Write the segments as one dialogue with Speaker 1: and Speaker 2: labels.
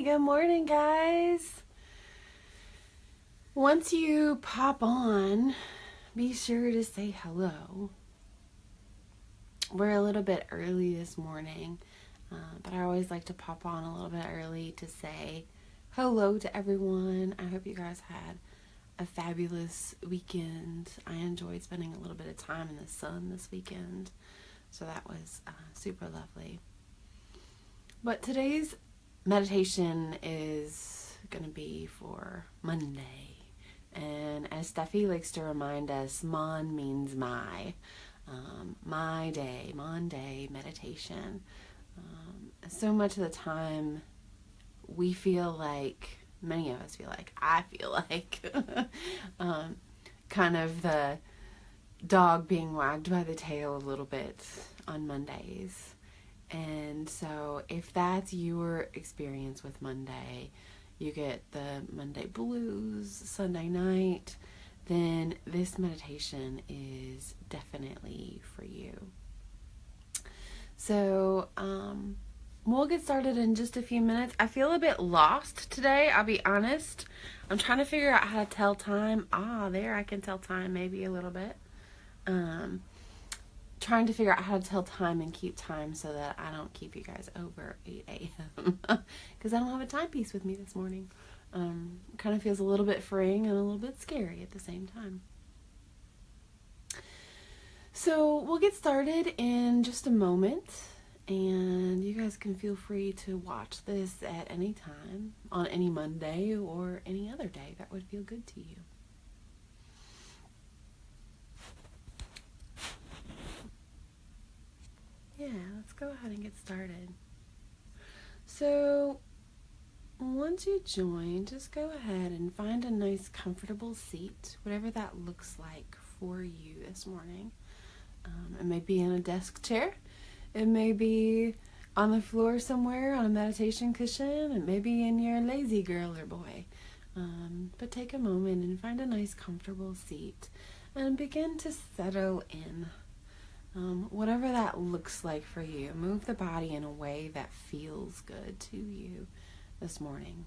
Speaker 1: Good morning, guys. Once you pop on, be sure to say hello. We're a little bit early this morning, but I always like to pop on a little bit early to say hello to everyone. I hope you guys had a fabulous weekend. I enjoyed spending a little bit of time in the sun this weekend, so that was super lovely. But today's meditation is going to be for Monday. And as Steffi likes to remind us, Mon means my. My day, Monday meditation. So much of the time we feel like, many of us feel like, I feel like, kind of the dog being wagged by the tail a little bit on Mondays. And so if that's your experience with Monday, you get the Monday blues Sunday night, then this meditation is definitely for you. So we'll get started in just a few minutes. I feel a bit lost today, I'll be honest. I'm trying to figure out how to tell time. There I can tell time maybe a little bit. Trying to figure out how to tell time and keep time so that I don't keep you guys over 8 a.m. because I don't have a timepiece with me this morning. Kind of feels a little bit freeing and a little bit scary at the same time. So we'll get started in just a moment, and you guys can feel free to watch this at any time on any Monday or any other day that would feel good to you. Yeah, let's go ahead and get started. So once you join, just go ahead and find a nice comfortable seat, whatever that looks like for you this morning. It may be in a desk chair, it may be on the floor somewhere on a meditation cushion, it may be in your lazy girl or boy. But take a moment and find a nice comfortable seat and begin to settle in. Whatever that looks like for you, move the body in a way that feels good to you this morning.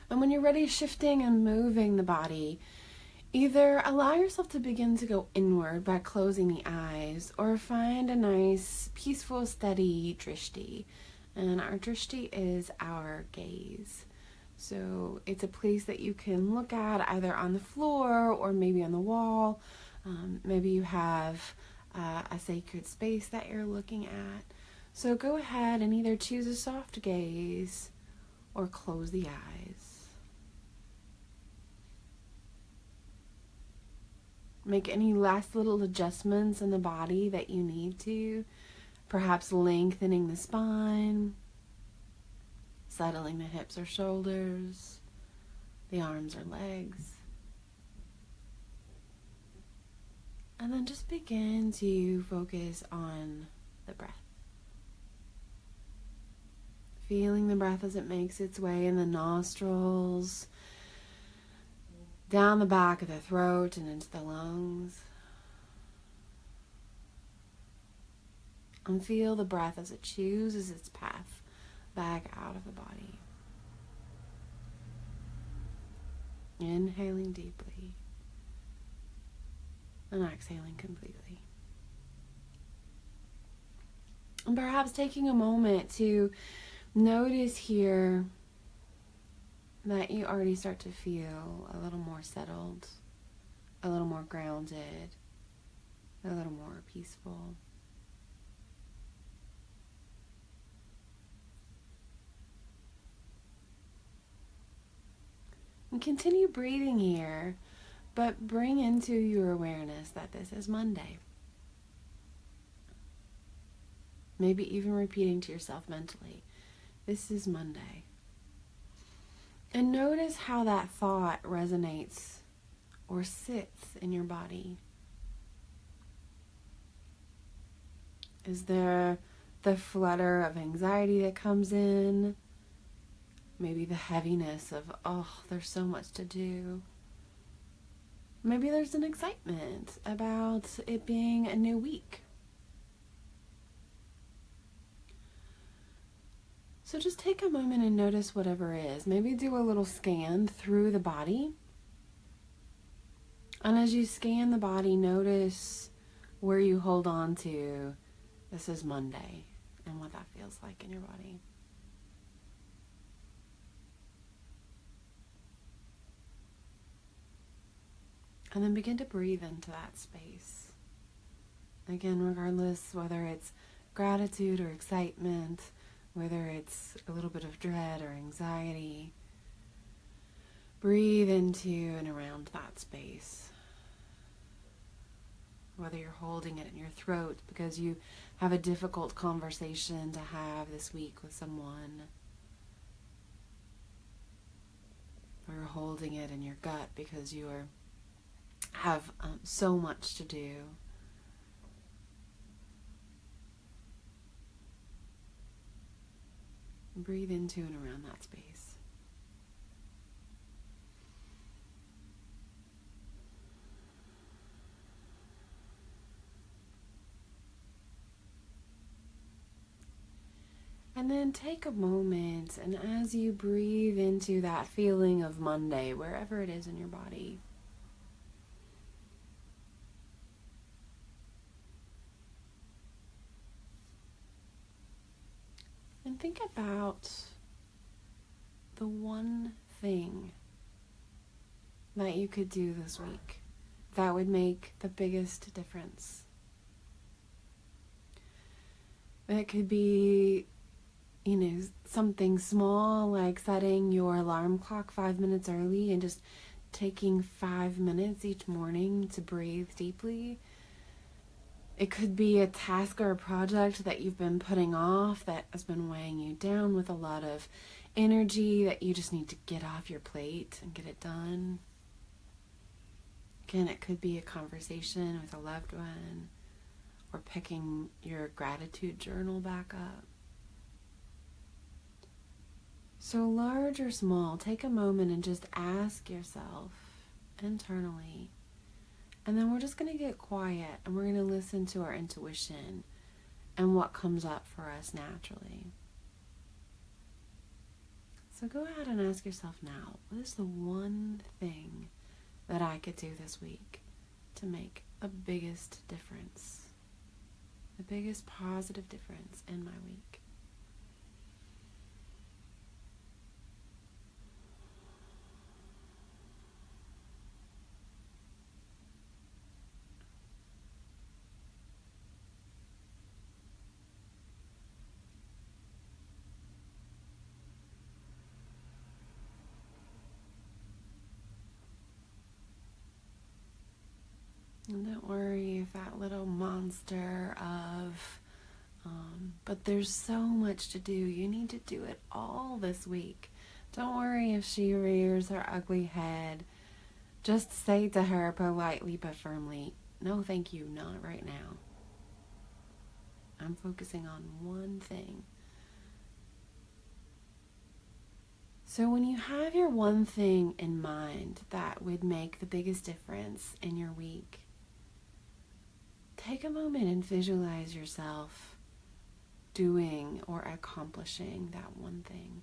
Speaker 1: And when you're ready, shifting and moving the body, either allow yourself to begin to go inward by closing the eyes, or find a nice, peaceful, steady drishti. And our drishti is our gaze. So it's a place that you can look at either on the floor or maybe on the wall. Maybe you have a sacred space that you're looking at. So go ahead and either choose a soft gaze or close the eyes. Make any last little adjustments in the body that you need to. Perhaps lengthening the spine, settling the hips or shoulders, the arms or legs. And then just begin to focus on the breath. Feeling the breath as it makes its way in the nostrils, down the back of the throat and into the lungs. And feel the breath as it chooses its path back out of the body. Inhaling deeply. And exhaling completely. And perhaps taking a moment to notice here that you already start to feel a little more settled, a little more grounded, a little more peaceful. And continue breathing here, but bring into your awareness that this is Monday. Maybe even repeating to yourself mentally, this is Monday. And notice how that thought resonates or sits in your body. Is there the flutter of anxiety that comes in? Maybe the heaviness of, there's so much to do. Maybe there's an excitement about it being a new week. So just take a moment and notice whatever is. Maybe do a little scan through the body. And as you scan the body, notice where you hold on to, this is Monday, and what that feels like in your body. And then begin to breathe into that space. Again, regardless whether it's gratitude or excitement, whether it's a little bit of dread or anxiety, breathe into and around that space. Whether you're holding it in your throat because you have a difficult conversation to have this week with someone, or you're holding it in your gut because you have so much to do. Breathe into and around that space. And then take a moment, and as you breathe into that feeling of Monday, wherever it is in your body, and think about the one thing that you could do this week that would make the biggest difference. It could be, something small like setting your alarm clock 5 minutes early and just taking 5 minutes each morning to breathe deeply. It could be a task or a project that you've been putting off that has been weighing you down with a lot of energy that you just need to get off your plate and get it done. Again, it could be a conversation with a loved one or picking your gratitude journal back up. So large or small, take a moment and just ask yourself internally. And then we're just going to get quiet and we're going to listen to our intuition and what comes up for us naturally. So go ahead and ask yourself now, what is the one thing that I could do this week to make the biggest difference? The biggest positive difference in my week? And don't worry if that little monster of, but there's so much to do. You need to do it all this week. Don't worry if she rears her ugly head. Just say to her politely but firmly, no, thank you, not right now. I'm focusing on one thing. So when you have your one thing in mind that would make the biggest difference in your week, take a moment and visualize yourself doing or accomplishing that one thing.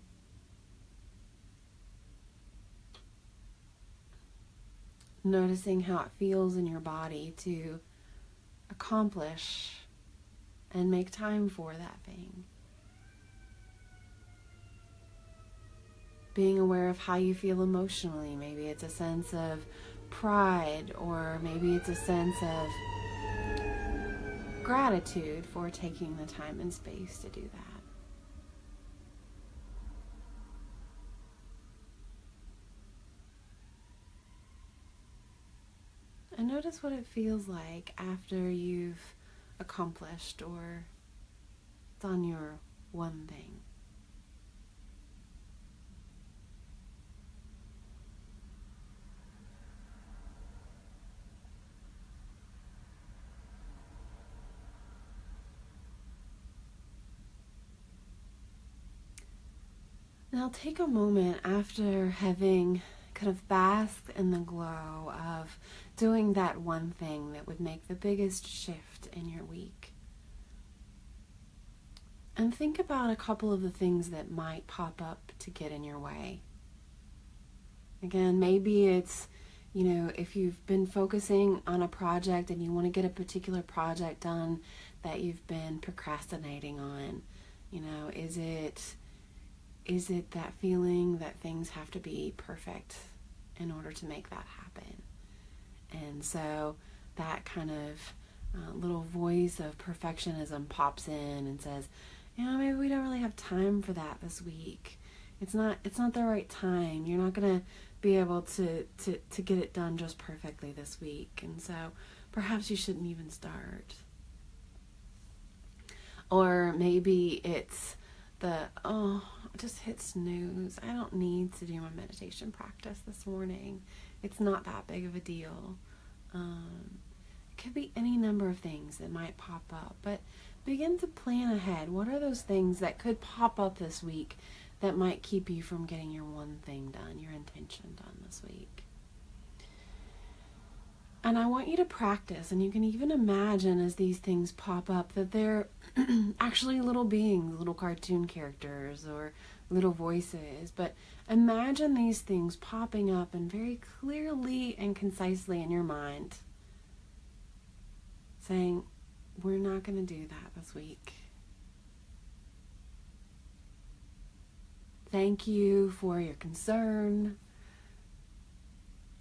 Speaker 1: Noticing how it feels in your body to accomplish and make time for that thing. Being aware of how you feel emotionally. Maybe it's a sense of pride, or maybe it's a sense of gratitude for taking the time and space to do that. And notice what it feels like after you've accomplished or done your one thing. Now take a moment after having kind of basked in the glow of doing that one thing that would make the biggest shift in your week. And think about a couple of the things that might pop up to get in your way. Again, maybe it's, if you've been focusing on a project and you want to get a particular project done that you've been procrastinating on, is it that feeling that things have to be perfect in order to make that happen? And so that kind of little voice of perfectionism pops in and says, maybe we don't really have time for that this week. It's not the right time. You're not going to be able to get it done just perfectly this week. And so perhaps you shouldn't even start. Or maybe it's just hit snooze. I don't need to do my meditation practice this morning. It's not that big of a deal. It could be any number of things that might pop up, but begin to plan ahead. What are those things that could pop up this week that might keep you from getting your one thing done, your intention done this week? And I want you to practice, and you can even imagine as these things pop up that they're actually little beings, little cartoon characters or little voices. But imagine these things popping up and very clearly and concisely in your mind saying, we're not going to do that this week. Thank you for your concern.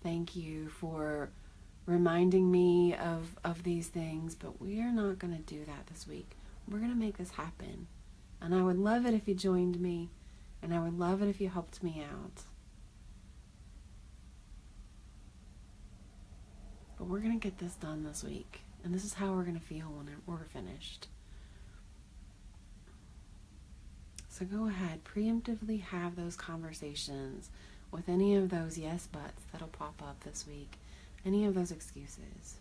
Speaker 1: Thank you for reminding me of these things, but we are not going to do that this week. We're going to make this happen. And I would love it if you joined me, and I would love it if you helped me out. But we're going to get this done this week, and this is how we're going to feel when we're finished. So go ahead, preemptively have those conversations with any of those yes buts that'll pop up this week. Any of those excuses.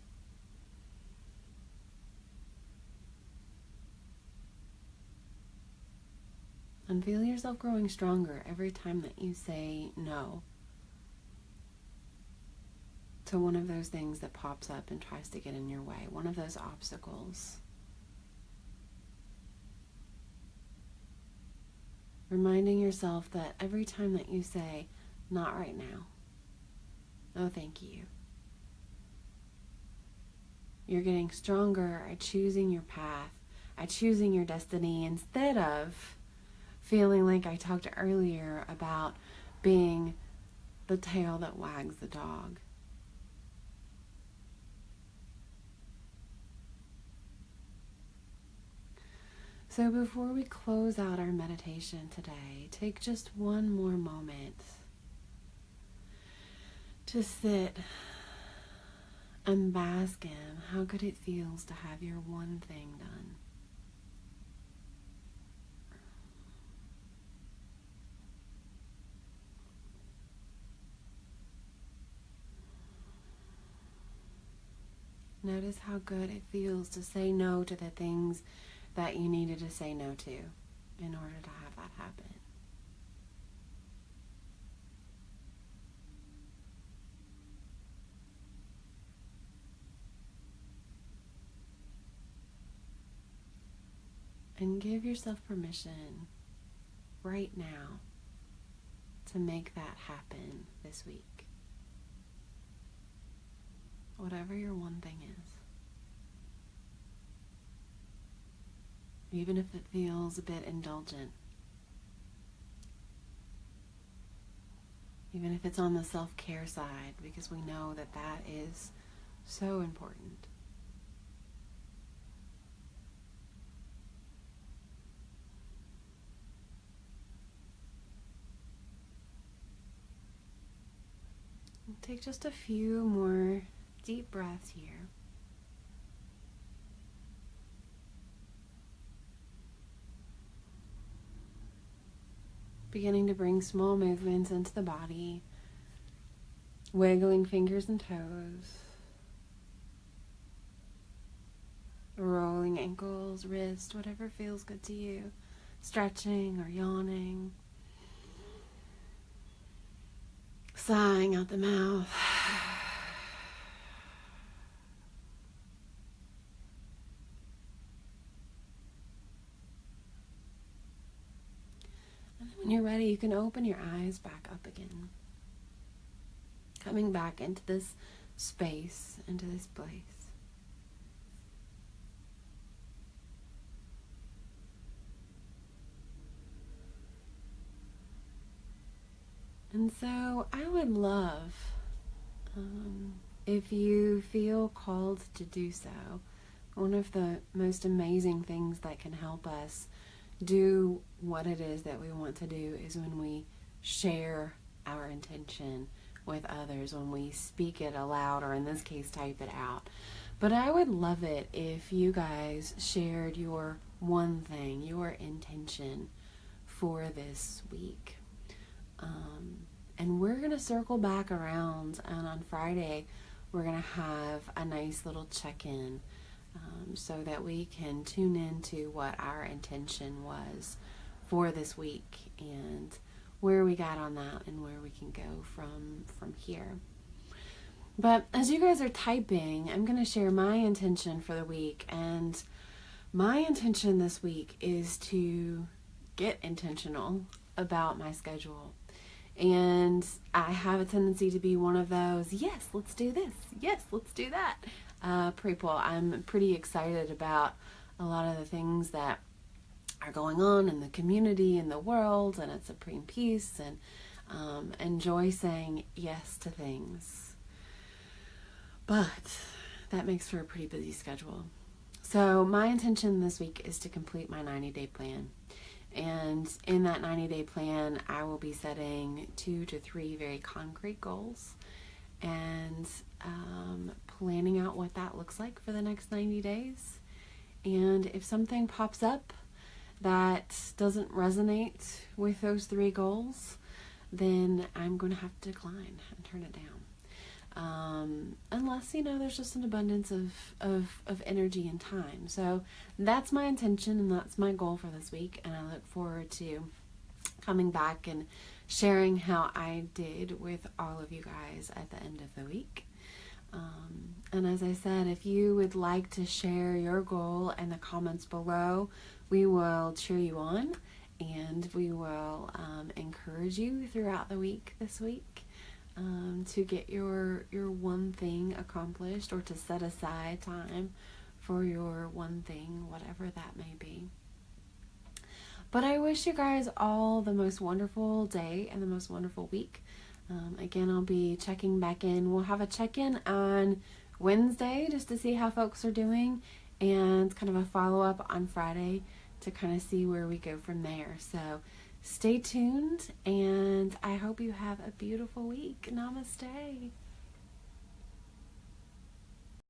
Speaker 1: And feel yourself growing stronger every time that you say no to one of those things that pops up and tries to get in your way, one of those obstacles. Reminding yourself that every time that you say, not right now, no thank you, you're getting stronger at choosing your path, at choosing your destiny, instead of feeling like I talked earlier about being the tail that wags the dog. So before we close out our meditation today, take just one more moment to sit and bask in how good it feels to have your one thing done. Notice how good it feels to say no to the things that you needed to say no to in order to have that happen. And give yourself permission right now to make that happen this week. Whatever your one thing is. Even if it feels a bit indulgent. Even if it's on the self-care side, because we know that that is so important. Take just a few more deep breaths here. Beginning to bring small movements into the body, wiggling fingers and toes, rolling ankles, wrists, whatever feels good to you, stretching or yawning. Sighing out the mouth. When you're ready, you can open your eyes back up again. Coming back into this space, into this place. And so I would love, if you feel called to do so, one of the most amazing things that can help us do what it is that we want to do is when we share our intention with others, when we speak it aloud, or in this case, type it out. But I would love it if you guys shared your one thing, your intention for this week. And we're going to circle back around, and on Friday, we're going to have a nice little check-in so that we can tune into what our intention was for this week and where we got on that and where we can go from here. But as you guys are typing, I'm going to share my intention for the week, and my intention this week is to get intentional about my schedule. And I have a tendency to be one of those, yes, let's do this. Yes, let's do that. People, I'm pretty excited about a lot of the things that are going on in the community, in the world, and at Supreme Peace, and enjoy saying yes to things. But that makes for a pretty busy schedule. So my intention this week is to complete my 90-day plan. And in that 90-day plan, I will be setting 2 to 3 very concrete goals and planning out what that looks like for the next 90 days. And if something pops up that doesn't resonate with those 3 goals, then I'm going to have to decline and turn it down. Unless, there's just an abundance of energy and time. So that's my intention and that's my goal for this week. And I look forward to coming back and sharing how I did with all of you guys at the end of the week. And as I said, if you would like to share your goal in the comments below, we will cheer you on and we will encourage you throughout the week this week. To get your one thing accomplished, or to set aside time for your one thing, whatever that may be. But I wish you guys all the most wonderful day and the most wonderful week. Again, I'll be checking back in. We'll have a check-in on Wednesday just to see how folks are doing, and kind of a follow-up on Friday to kind of see where we go from there. So stay tuned, and I hope you have a beautiful week. Namaste.